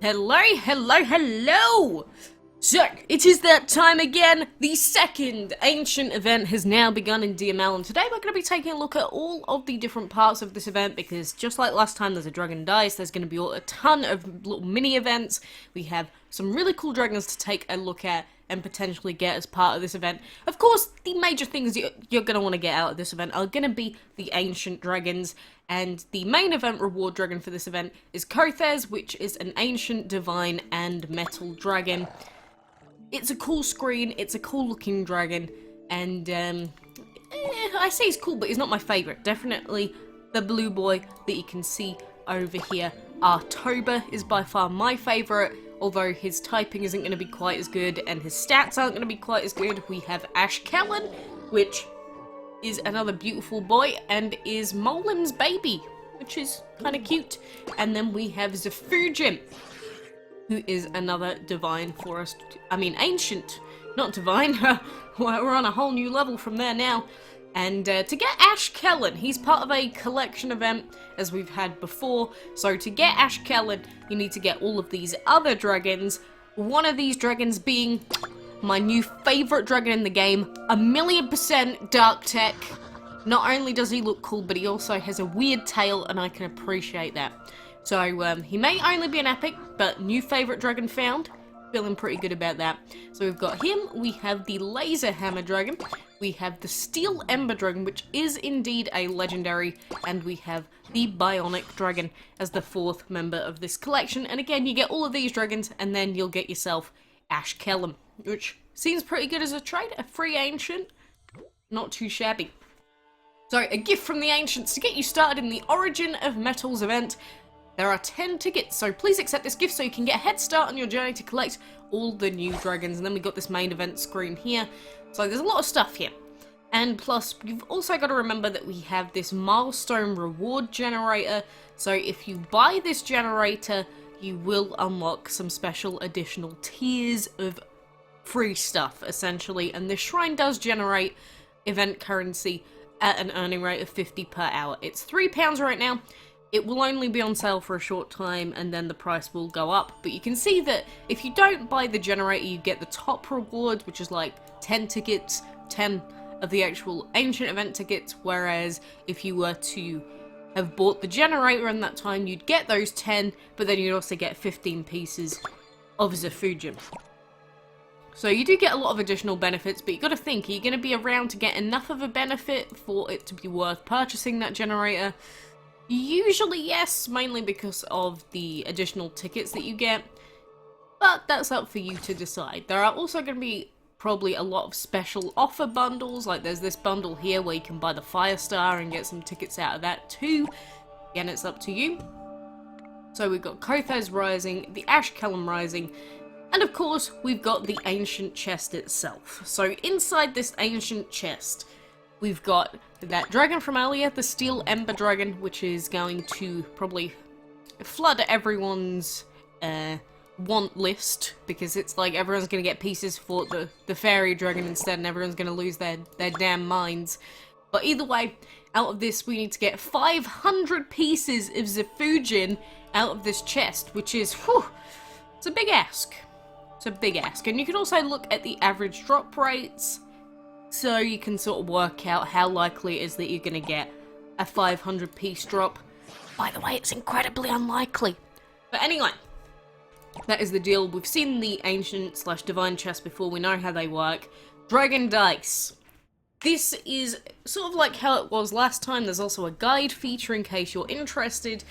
Hello, hello, hello! So, it is that time again. The second ancient event has now begun in DML, and today we're going to be taking a look at all of the different parts of this event, because just like last time there's a dragon dice, there's going to be a ton of little mini events. We have some really cool dragons to take a look at and potentially get as part of this event. Of course, the major things you're going to want to get out of this event are going to be the ancient dragons, and the main event reward dragon for this event is Koth'ez, which is an ancient, divine, and metal dragon. It's a cool screen, it's a cool looking dragon, and I say he's cool, but he's not my favourite. Definitely the blue boy that you can see over here, Artoba, is by far my favourite, although his typing isn't going to be quite as good, and his stats aren't going to be quite as good. We have Ashkelon, which is another beautiful boy, and is Molim's baby, which is kind of cute. And then we have Zephujin, who is another divine for us. I mean, ancient, not divine. We're on a whole new level from there now. And to get Ashkelon, he's part of a collection event, as we've had before. So to get Ashkelon, you need to get all of these other dragons. One of these dragons being my new favourite dragon in the game, 1,000,000% Dark Tech. Not only does he look cool, but he also has a weird tail, and I can appreciate that. So, he may only be an epic, but new favourite dragon found. Feeling pretty good about that. So we've got him, we have the Laser Hammer Dragon, we have the Steel Ember Dragon, which is indeed a legendary, and we have the Bionic Dragon as the fourth member of this collection. And again, you get all of these dragons, and then you'll get yourself Ashkelon, which seems pretty good as a trade, a free ancient, not too shabby. So, a gift from the ancients to get you started in the Origin of Metals event. There are 10 tickets, so please accept this gift so you can get a head start on your journey to collect all the new dragons. And then we've got this main event screen here. So there's a lot of stuff here. And plus, you've also got to remember that we have this milestone reward generator. So if you buy this generator, you will unlock some special additional tiers of free stuff, essentially. And this shrine does generate event currency at an earning rate of 50 per hour. It's £3 right now. It will only be on sale for a short time, and then the price will go up. But you can see that if you don't buy the generator, you get the top rewards, which is like 10 tickets, 10 of the actual ancient event tickets, whereas if you were to have bought the generator in that time, you'd get those 10, but then you'd also get 15 pieces of Zephujin. So you do get a lot of additional benefits, but you got to think, are you going to be around to get enough of a benefit for it to be worth purchasing that generator? Usually yes, mainly because of the additional tickets that you get, but that's up for you to decide. There are also going to be probably a lot of special offer bundles, like there's this bundle here where you can buy the Fire Star and get some tickets out of that too. Again, it's up to you. So we've got Koth'ez Rising, the Ashkelon Rising, and of course we've got the ancient chest itself. So inside this ancient chest, we've got that dragon from earlier, the Steel Ember Dragon, which is going to probably flood everyone's want list, because it's like everyone's going to get pieces for the fairy dragon instead, and everyone's going to lose their damn minds. But either way, out of this we need to get 500 pieces of Zephujin out of this chest, which is, whew, it's a big ask. It's a big ask. And you can also look at the average drop rates, so you can sort of work out how likely it is that you're going to get a 500 piece drop. By the way, it's incredibly unlikely. But anyway, that is the deal. We've seen the ancient / divine chest before. We know how they work. Dragon dice. This is sort of like how it was last time. There's also a guide feature in case you're interested.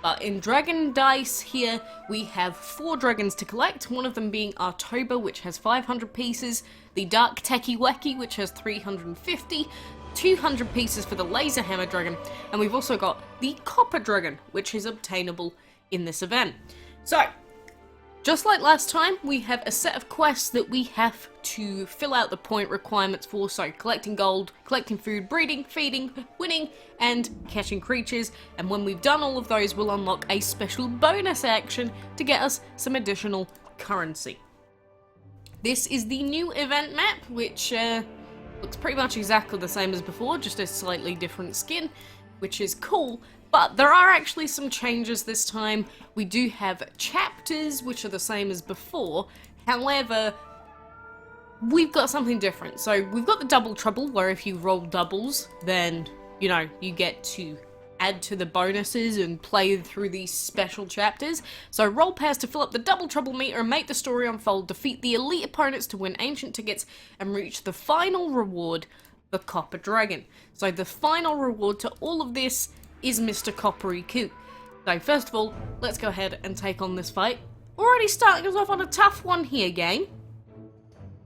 But in Dragon Dice here, we have 4 dragons to collect, one of them being Artoba, which has 500 pieces, the Dark Techie Wacky, which has 350, 200 pieces for the Laser Hammer Dragon, and we've also got the Copper Dragon, which is obtainable in this event. So, just like last time, we have a set of quests that we have to fill out the point requirements for, so collecting gold, collecting food, breeding, feeding, winning, and catching creatures, and when we've done all of those, we'll unlock a special bonus action to get us some additional currency. This is the new event map, which looks pretty much exactly the same as before, just a slightly different skin, which is cool, But there are actually some changes this time. We do have chapters, which are the same as before. However, we've got something different. So we've got the double trouble, where if you roll doubles, then, you know, you get to add to the bonuses and play through these special chapters. So roll pairs to fill up the double trouble meter and make the story unfold, defeat the elite opponents to win ancient tickets, and reach the final reward, the Copper Dragon. So the final reward to all of this is Mr. Coppery Coot. So first of all, let's go ahead and take on this fight. Already starting us off on a tough one here, game.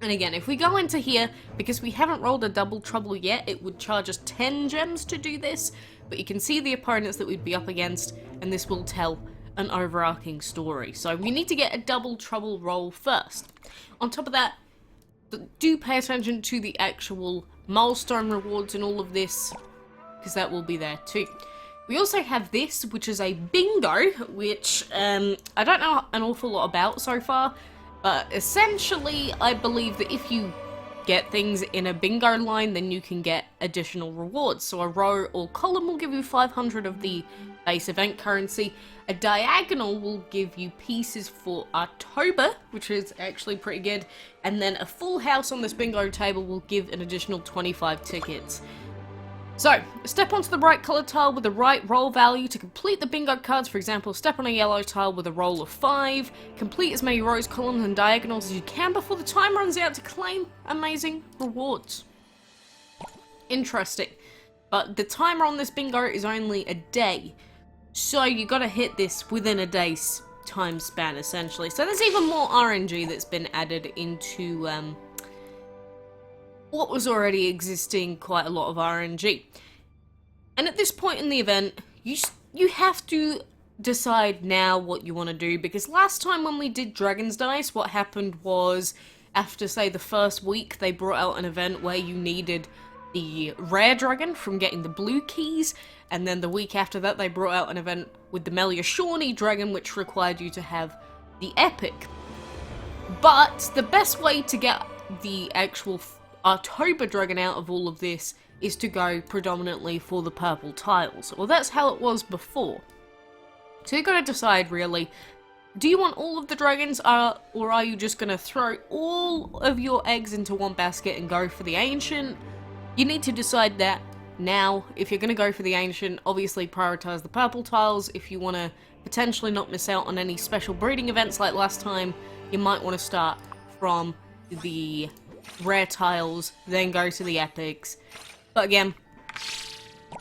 And again, if we go into here, because we haven't rolled a double trouble yet, it would charge us 10 gems to do this. But you can see the opponents that we'd be up against, and this will tell an overarching story. So we need to get a double trouble roll first. On top of that, do pay attention to the actual milestone rewards and all of this, because that will be there too. We also have this, which is a bingo, which I don't know an awful lot about so far, but essentially I believe that if you get things in a bingo line, then you can get additional rewards. So a row or column will give you 500 of the base event currency. A diagonal will give you pieces for Artoba, which is actually pretty good. And then a full house on this bingo table will give an additional 25 tickets. So, step onto the right colour tile with the right roll value to complete the bingo cards. For example, step on a yellow tile with a roll of 5. Complete as many rows, columns and diagonals as you can before the time runs out to claim amazing rewards. Interesting. But the timer on this bingo is only a day. So you gotta hit this within a day's time span, essentially. So there's even more RNG that's been added into what was already existing, quite a lot of RNG. And at this point in the event, you have to decide now what you want to do, because last time when we did Dragon's Dice, what happened was, after say the first week, they brought out an event where you needed the rare dragon from getting the blue keys, and then the week after that they brought out an event with the Shawnee dragon, which required you to have the epic. But the best way to get the actual Artoba dragon out of all of this is to go predominantly for the purple tiles. Well, that's how it was before. So you've got to decide, really, do you want all of the dragons, or are you just going to throw all of your eggs into one basket and go for the ancient? You need to decide that now. If you're going to go for the ancient, obviously prioritize the purple tiles. If you want to potentially not miss out on any special breeding events like last time, you might want to start from the rare tiles, then go to the epics. But again,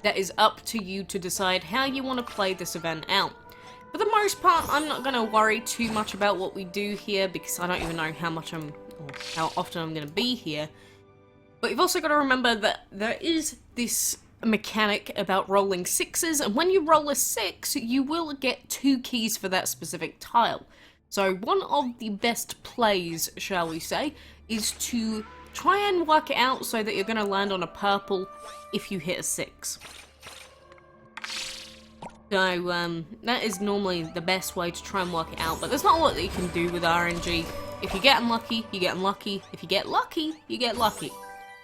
that is up to you to decide how you want to play this event out. For the most part, I'm not going to worry too much about what we do here, because I don't even know how often I'm going to be here. But you've also got to remember that there is this mechanic about rolling 6s, and when you roll a 6, you will get 2 keys for that specific tile. So one of the best plays, shall we say, is to try and work it out so that you're going to land on a purple if you hit a 6. So, that is normally the best way to try and work it out, but there's not a lot that you can do with RNG. If you get unlucky, you get unlucky. If you get lucky, you get lucky.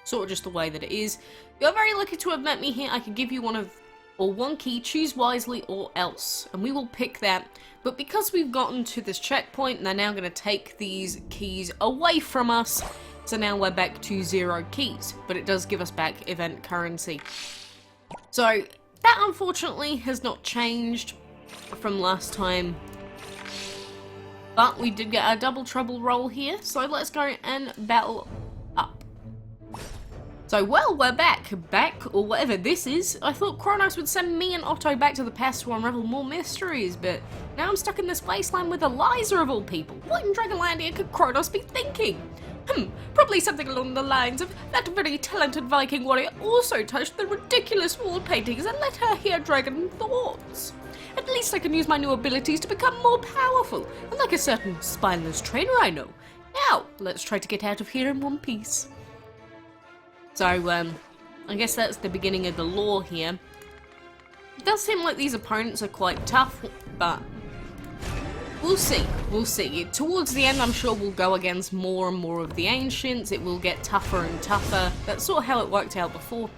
Sort of just the way that it is. You're very lucky to have met me here. I could give you one key, choose wisely or else, and we will pick that. But because we've gotten to this checkpoint, they're now going to take these keys away from us, so now we're back to 0 keys, but it does give us back event currency. So that unfortunately has not changed from last time, but we did get our double trouble roll here, so let's go and battle up. So, well, we're back, or whatever this is. I thought Kronos would send me and Otto back to the past to unravel more mysteries, but now I'm stuck in this wasteland with Eliza of all people. What in Dragonlandia could Kronos be thinking? Probably something along the lines of that very talented Viking warrior also touched the ridiculous wall paintings and let her hear dragon thoughts. At least I can use my new abilities to become more powerful, unlike a certain spineless trainer I know. Now, let's try to get out of here in one piece. So, I guess that's the beginning of the lore here. It does seem like these opponents are quite tough, but we'll see. We'll see. Towards the end, I'm sure we'll go against more and more of the ancients. It will get tougher and tougher. That's sort of how it worked out before.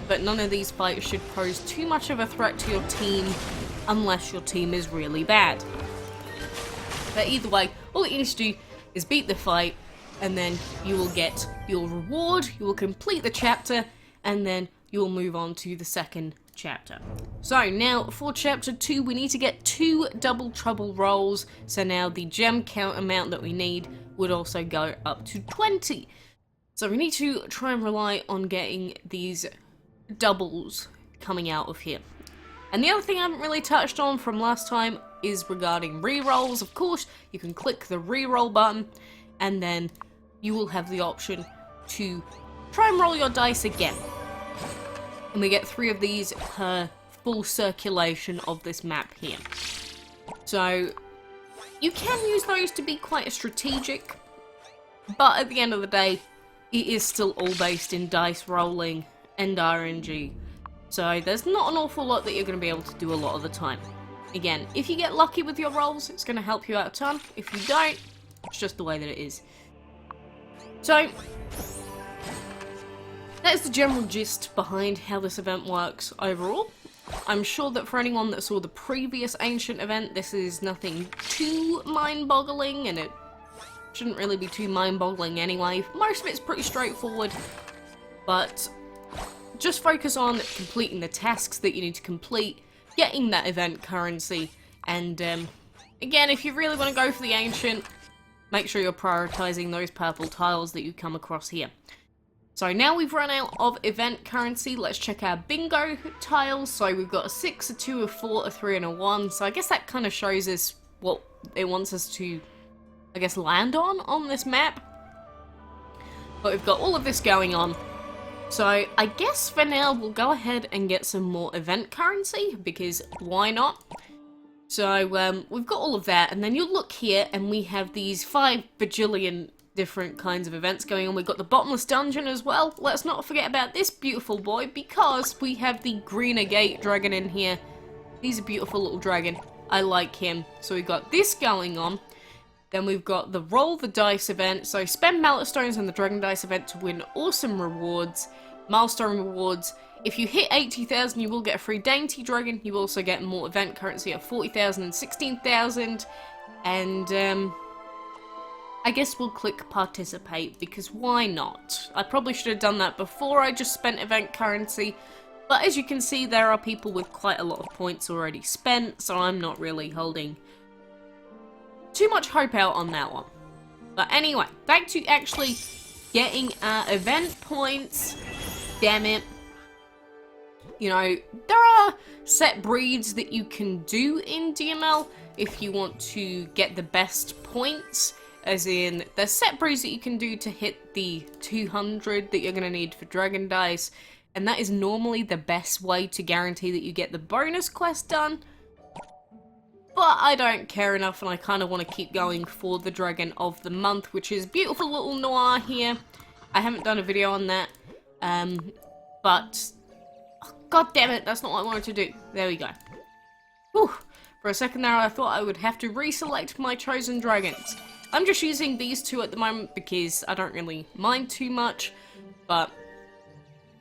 but none of these fights should pose too much of a threat to your team unless your team is really bad. But either way, all you need to do is beat the fight, and then you will get your reward, you will complete the chapter, and then you will move on to the second chapter. So now for chapter 2 we need to get 2 double trouble rolls, so now the gem count amount that we need would also go up to 20. So we need to try and rely on getting these doubles coming out of here. And the other thing I haven't really touched on from last time is regarding rerolls. Of course, you can click the reroll button and then you will have the option to try and roll your dice again. And we get 3 of these per full circulation of this map here. So you can use those to be quite strategic, but at the end of the day, it is still all based in dice rolling and RNG. So there's not an awful lot that you're going to be able to do a lot of the time. Again, if you get lucky with your rolls, it's going to help you out a ton. If you don't, it's just the way that it is. So that is the general gist behind how this event works overall. I'm sure that for anyone that saw the previous Ancient event, this is nothing too mind-boggling, and it shouldn't really be too mind-boggling anyway. Most of it's pretty straightforward, but just focus on completing the tasks that you need to complete, getting that event currency, and again, if you really want to go for the Ancient, make sure you're prioritizing those purple tiles that you come across here. So now we've run out of event currency, let's check our bingo tiles. So we've got a 6, a 2, a 4, a 3, and a 1. So I guess that kind of shows us what it wants us to, I guess, land on this map. But we've got all of this going on. So I guess for now we'll go ahead and get some more event currency, because why not? So we've got all of that, and then you'll look here and we have these 5 bajillion different kinds of events going on. We've got the bottomless dungeon as well. Let's not forget about this beautiful boy, because we have the Greener Gate dragon in here. He's a beautiful little dragon. I like him. So we've got this going on. Then we've got the roll the dice event. So spend mallet stones on the dragon dice event to win awesome rewards. Milestone rewards. If you hit 80,000, you will get a free dainty dragon. You also get more event currency at 40,000 and 16,000. And I guess we'll click participate, because why not? I probably should have done that before I just spent event currency, but as you can see there are people with quite a lot of points already spent, so I'm not really holding too much hope out on that one. But anyway, back to actually getting our event points. Damn it. You know, there are set breeds that you can do in DML if you want to get the best points. As in, there's set breeds that you can do to hit the 200 that you're going to need for Dragon Dice, and that is normally the best way to guarantee that you get the bonus quest done. But I don't care enough, and I kind of want to keep going for the Dragon of the Month, which is beautiful little Noir here. I haven't done a video on that, but oh, god damn it, that's not what I wanted to do. There we go. Whew. For a second there, I thought I would have to reselect my chosen dragons. I'm just using these 2 at the moment because I don't really mind too much, but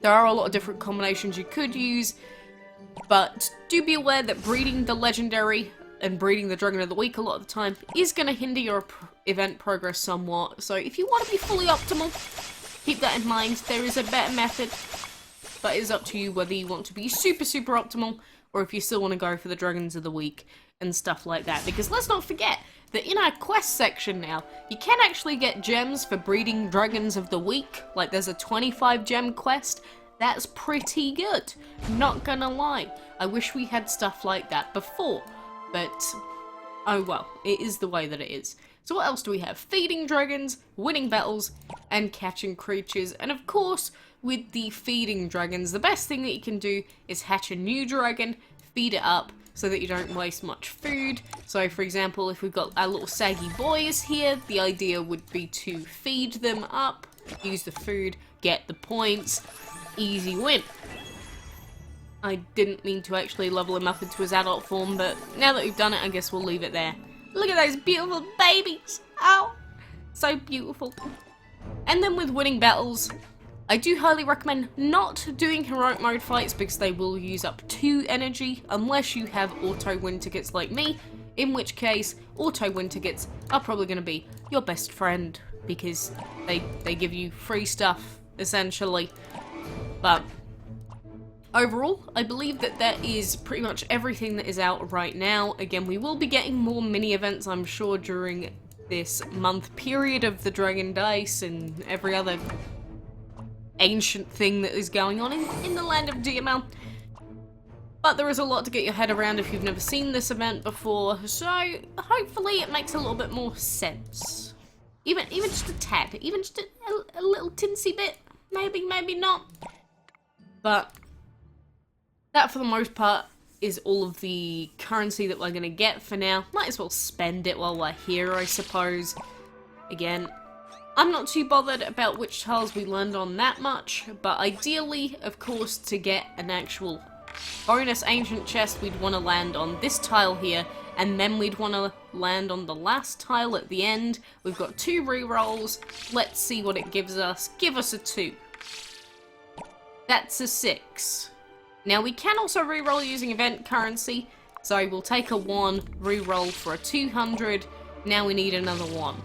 there are a lot of different combinations you could use. But do be aware that breeding the legendary and breeding the dragon of the week a lot of the time is going to hinder your event progress somewhat. So if you want to be fully optimal, keep that in mind. There is a better method, but it is up to you whether you want to be super optimal or if you still want to go for the dragons of the week and stuff like that. Because let's not forget that in our quest section now, you can actually get gems for breeding dragons of the week. Like there's a 25 gem quest. That's pretty good. Not gonna lie. I wish we had stuff like that before. But, oh well, it is the way that it is. So what else do we have? Feeding dragons, winning battles, and catching creatures. And of course, with the feeding dragons, the best thing that you can do is hatch a new dragon, feed it up, so that you don't waste much food. So for example, if we've got our little saggy boys here, the idea would be to feed them up, use the food, get the points, easy win. I didn't mean to actually level him up into his adult form, but now that we've done it, I guess we'll leave it there. Look at those beautiful babies! Ow! So beautiful. And then with winning battles, I do highly recommend not doing heroic mode fights because they will use up 2 energy unless you have auto win tickets like me, in which case auto win tickets are probably going to be your best friend because they give you free stuff essentially. But overall, I believe that that is pretty much everything that is out right now. Again, we will be getting more mini events, I'm sure, during this month period of the Dragon Dice and every other ancient thing that is going on in the land of DML. But there is a lot to get your head around if you've never seen this event before, so hopefully it makes a little bit more sense. Even just a tad, even just a little tinsy bit, maybe not. But that for the most part is all of the currency that we're going to get for now. Might as well spend it while we're here, I suppose. Again, I'm not too bothered about which tiles we land on that much, but ideally, of course, to get an actual bonus ancient chest, we'd want to land on this tile here, and then we'd want to land on the last tile at the end. We've got 2 rerolls. Let's see what it gives us. Give us a 2. That's a 6. Now, we can also reroll using event currency, so we'll take a 1, reroll for a 200. Now we need another 1.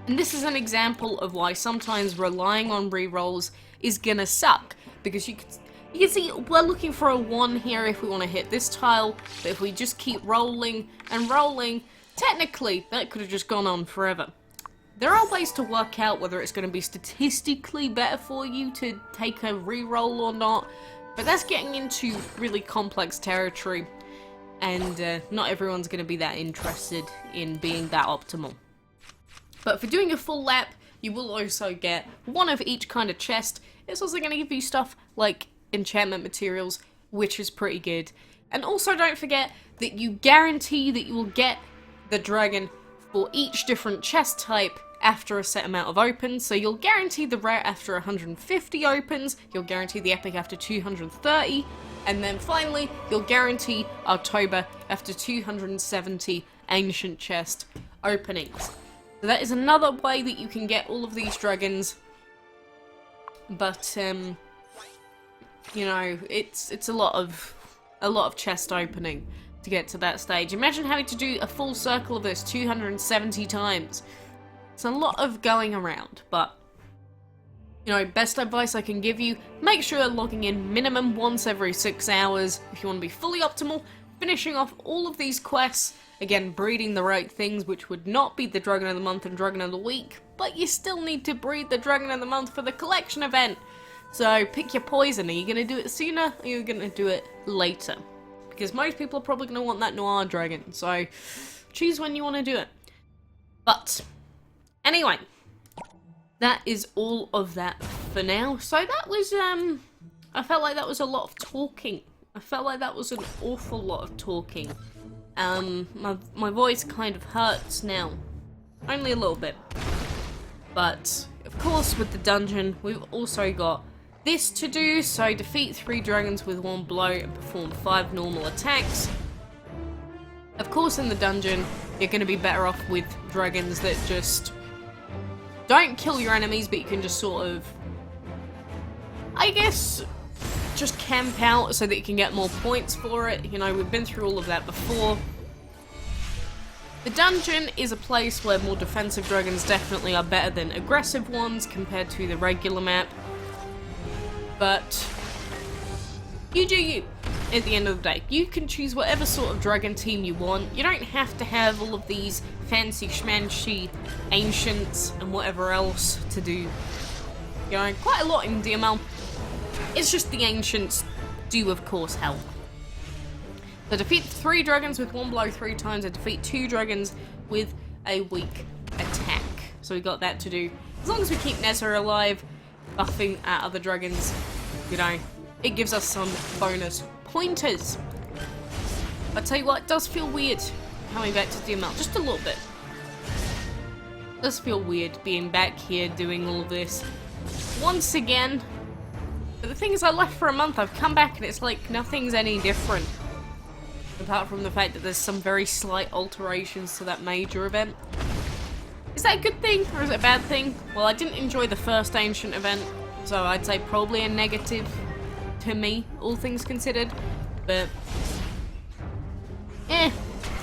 And this is an example of why sometimes relying on rerolls is gonna suck, because you can see we're looking for a 1 here if we want to hit this tile, but if we just keep rolling and rolling, technically that could have just gone on forever. There are ways to work out whether it's going to be statistically better for you to take a reroll or not, but that's getting into really complex territory, and not everyone's going to be that interested in being that optimal. But for doing a full lap, you will also get 1 of each kind of chest. It's also going to give you stuff like enchantment materials, which is pretty good. And also don't forget that you guarantee that you will get the dragon for each different chest type after a set amount of opens. So you'll guarantee the rare after 150 opens, you'll guarantee the epic after 230, and then finally you'll guarantee Artoba after 270 ancient chest openings. So that is another way that you can get all of these dragons, but you know, it's a lot of chest opening to get to that stage. Imagine having to do a full circle of this 270 times. It's a lot of going around, but you know, best advice I can give you, make sure you're logging in minimum once every 6 hours if you want to be fully optimal, finishing off all of these quests. Again, breeding the right things, which would not be the Dragon of the Month and Dragon of the Week, but you still need to breed the Dragon of the Month for the collection event. So pick your poison. Are you going to do it sooner, or are you going to do it later? Because most people are probably going to want that Noir Dragon, so choose when you want to do it. But anyway, that is all of that for now. So that was, I felt like that was a lot of talking. I felt like that was an awful lot of talking. My voice kind of hurts now. Only a little bit. But, of course, with the dungeon, we've also got this to do. So, defeat 3 dragons with 1 blow and perform 5 normal attacks. Of course, in the dungeon, you're going to be better off with dragons that just don't kill your enemies, but you can just sort of, I guess, just camp out so that you can get more points for it. You know, we've been through all of that before. The dungeon is a place where more defensive dragons definitely are better than aggressive ones compared to the regular map. But you do you at the end of the day. You can choose whatever sort of dragon team you want. You don't have to have all of these fancy schmancy ancients and whatever else to do. You know, quite a lot in DML. It's just the ancients do, of course, help. So defeat 3 dragons with 1 blow 3 times, and defeat 2 dragons with a weak attack. So we got that to do. As long as we keep Nezra alive, buffing at other dragons, you know, it gives us some bonus pointers. I tell you what, it does feel weird coming back to DML, just a little bit. It does feel weird being back here doing all of this once again. But the thing is, I left for a month, I've come back and it's like nothing's any different. Apart from the fact that there's some very slight alterations to that major event. Is that a good thing or is it a bad thing? Well, I didn't enjoy the first ancient event, So I'd say probably a negative to me, all things considered. But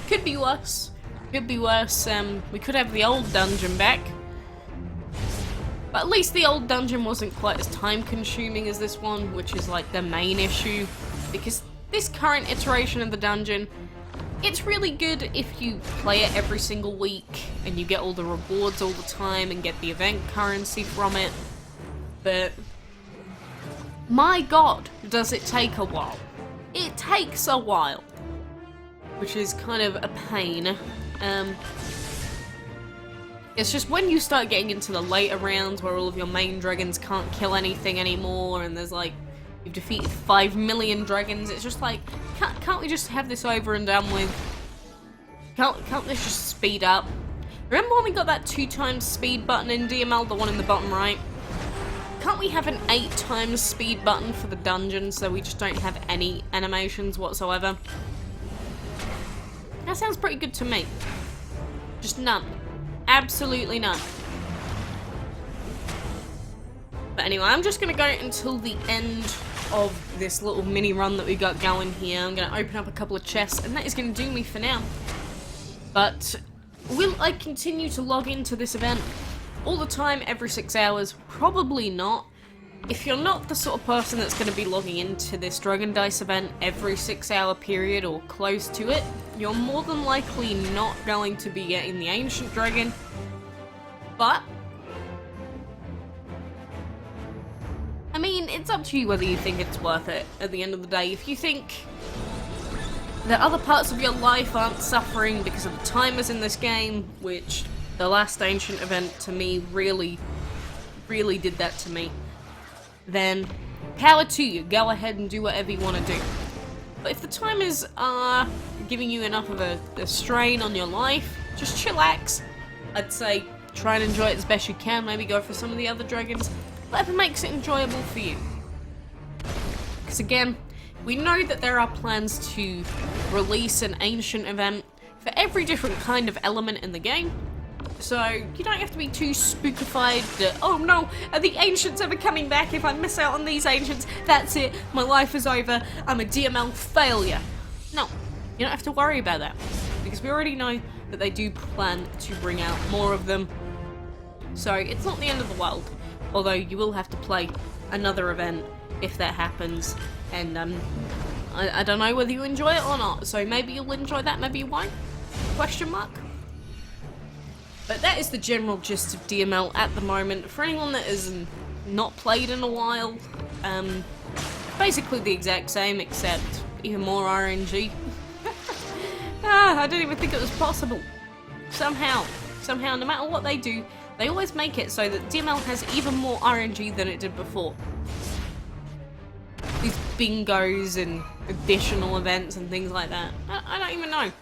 could be worse. Could be worse. We could have the old dungeon back. But at least the old dungeon wasn't quite as time consuming as this one, which is like the main issue. Because this current iteration of the dungeon, it's really good if you play it every single week and you get all the rewards all the time and get the event currency from it. But my god, does it take a while. It takes a while. Which is kind of a pain. It's just when you start getting into the later rounds where all of your main dragons can't kill anything anymore and there's like, you've defeated 5 million dragons, it's just like, can't we just have this over and done with? Can't this just speed up? Remember when we got that 2x speed button in DML, the one in the bottom right? Can't we have an 8x speed button for the dungeon so we just don't have any animations whatsoever? That sounds pretty good to me. Just none. Absolutely none. But anyway, I'm just going to go until the end of this little mini run that we got going here. I'm going to open up a couple of chests, and that is going to do me for now. But will I continue to log into this event all the time, every 6 hours? Probably not. If you're not the sort of person that's going to be logging into this Dragon Dice event every 6-hour period or close to it, you're more than likely not going to be getting the Ancient Dragon. But I mean, it's up to you whether you think it's worth it at the end of the day. If you think that other parts of your life aren't suffering because of the timers in this game, which the last Ancient event to me really did that to me, then power to you. Go ahead and do whatever you want to do. But if the timers are giving you enough of a strain on your life, just chillax. I'd say try and enjoy it as best you can. Maybe go for some of the other dragons. Whatever makes it enjoyable for you. Because again, we know that there are plans to release an Ancient event for every different kind of element in the game. So you don't have to be too spookified that, oh no, are the Ancients ever coming back? If I miss out on these Ancients, that's it, my life is over, I'm a DML failure. No, you don't have to worry about that, because we already know that they do plan to bring out more of them. So it's not the end of the world, although you will have to play another event if that happens. And I don't know whether you enjoy it or not, so maybe you'll enjoy that, maybe you won't? Question mark? But that is the general gist of DML at the moment. For anyone that has not played in a while, basically the exact same, except even more RNG. I didn't even think it was possible. Somehow, no matter what they do, they always make it so that DML has even more RNG than it did before. These bingos and additional events and things like that. I don't even know.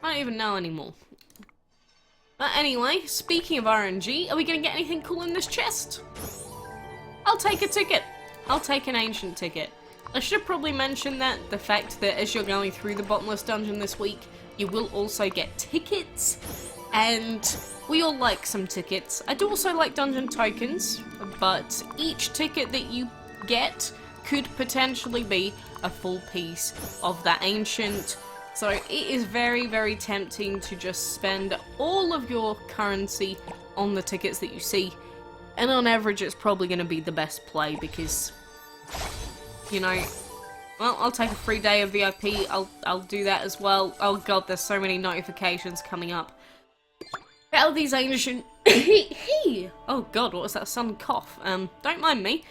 I don't even know anymore. But anyway, speaking of RNG, are we going to get anything cool in this chest? I'll take a ticket. I'll take an Ancient ticket. I should probably mention that the fact that as you're going through the Bottomless Dungeon this week, you will also get tickets. And we all like some tickets. I do also like dungeon tokens, but each ticket that you get could potentially be a full piece of that Ancient. So it is very, very tempting to just spend all of your currency on the tickets that you see. And on average, it's probably going to be the best play because, you know, well, I'll take a free day of VIP. I'll do that as well. Oh god, there's so many notifications coming up. Out of these Ancient... Oh god, what was that sudden cough? Don't mind me.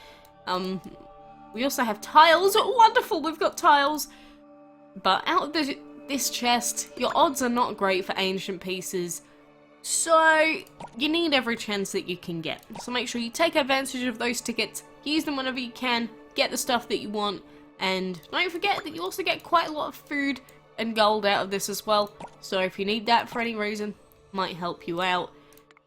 We also have tiles. Oh, wonderful, we've got tiles. But out of this chest, your odds are not great for Ancient pieces, so you need every chance that you can get. So make sure you take advantage of those tickets, use them whenever you can, get the stuff that you want, and don't forget that you also get quite a lot of food and gold out of this as well, so if you need that for any reason, might help you out.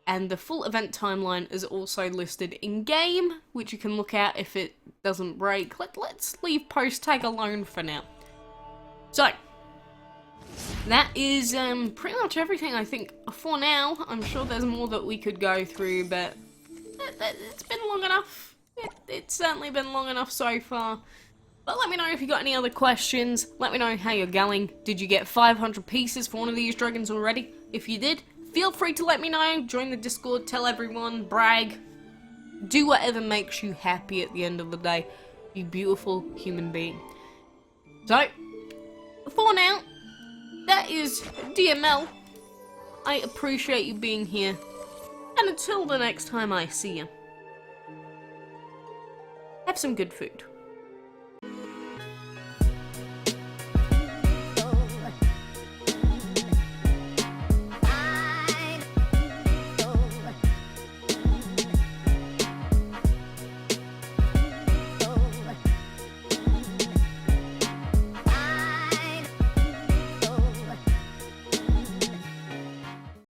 And the full event timeline is also listed in-game, which you can look at if it doesn't break. Let's leave post-tag alone for now. So, that is pretty much everything, I think, for now. I'm sure there's more that we could go through, but it's been long enough. it's certainly been long enough so far. But let me know if you got any other questions. Let me know how you're going. Did you get 500 pieces for one of these dragons already? If you did, feel free to let me know. Join the Discord, tell everyone, brag. Do whatever makes you happy at the end of the day, you beautiful human being. So, for now, that is DML. I appreciate you being here. And until the next time I see you, have some good food.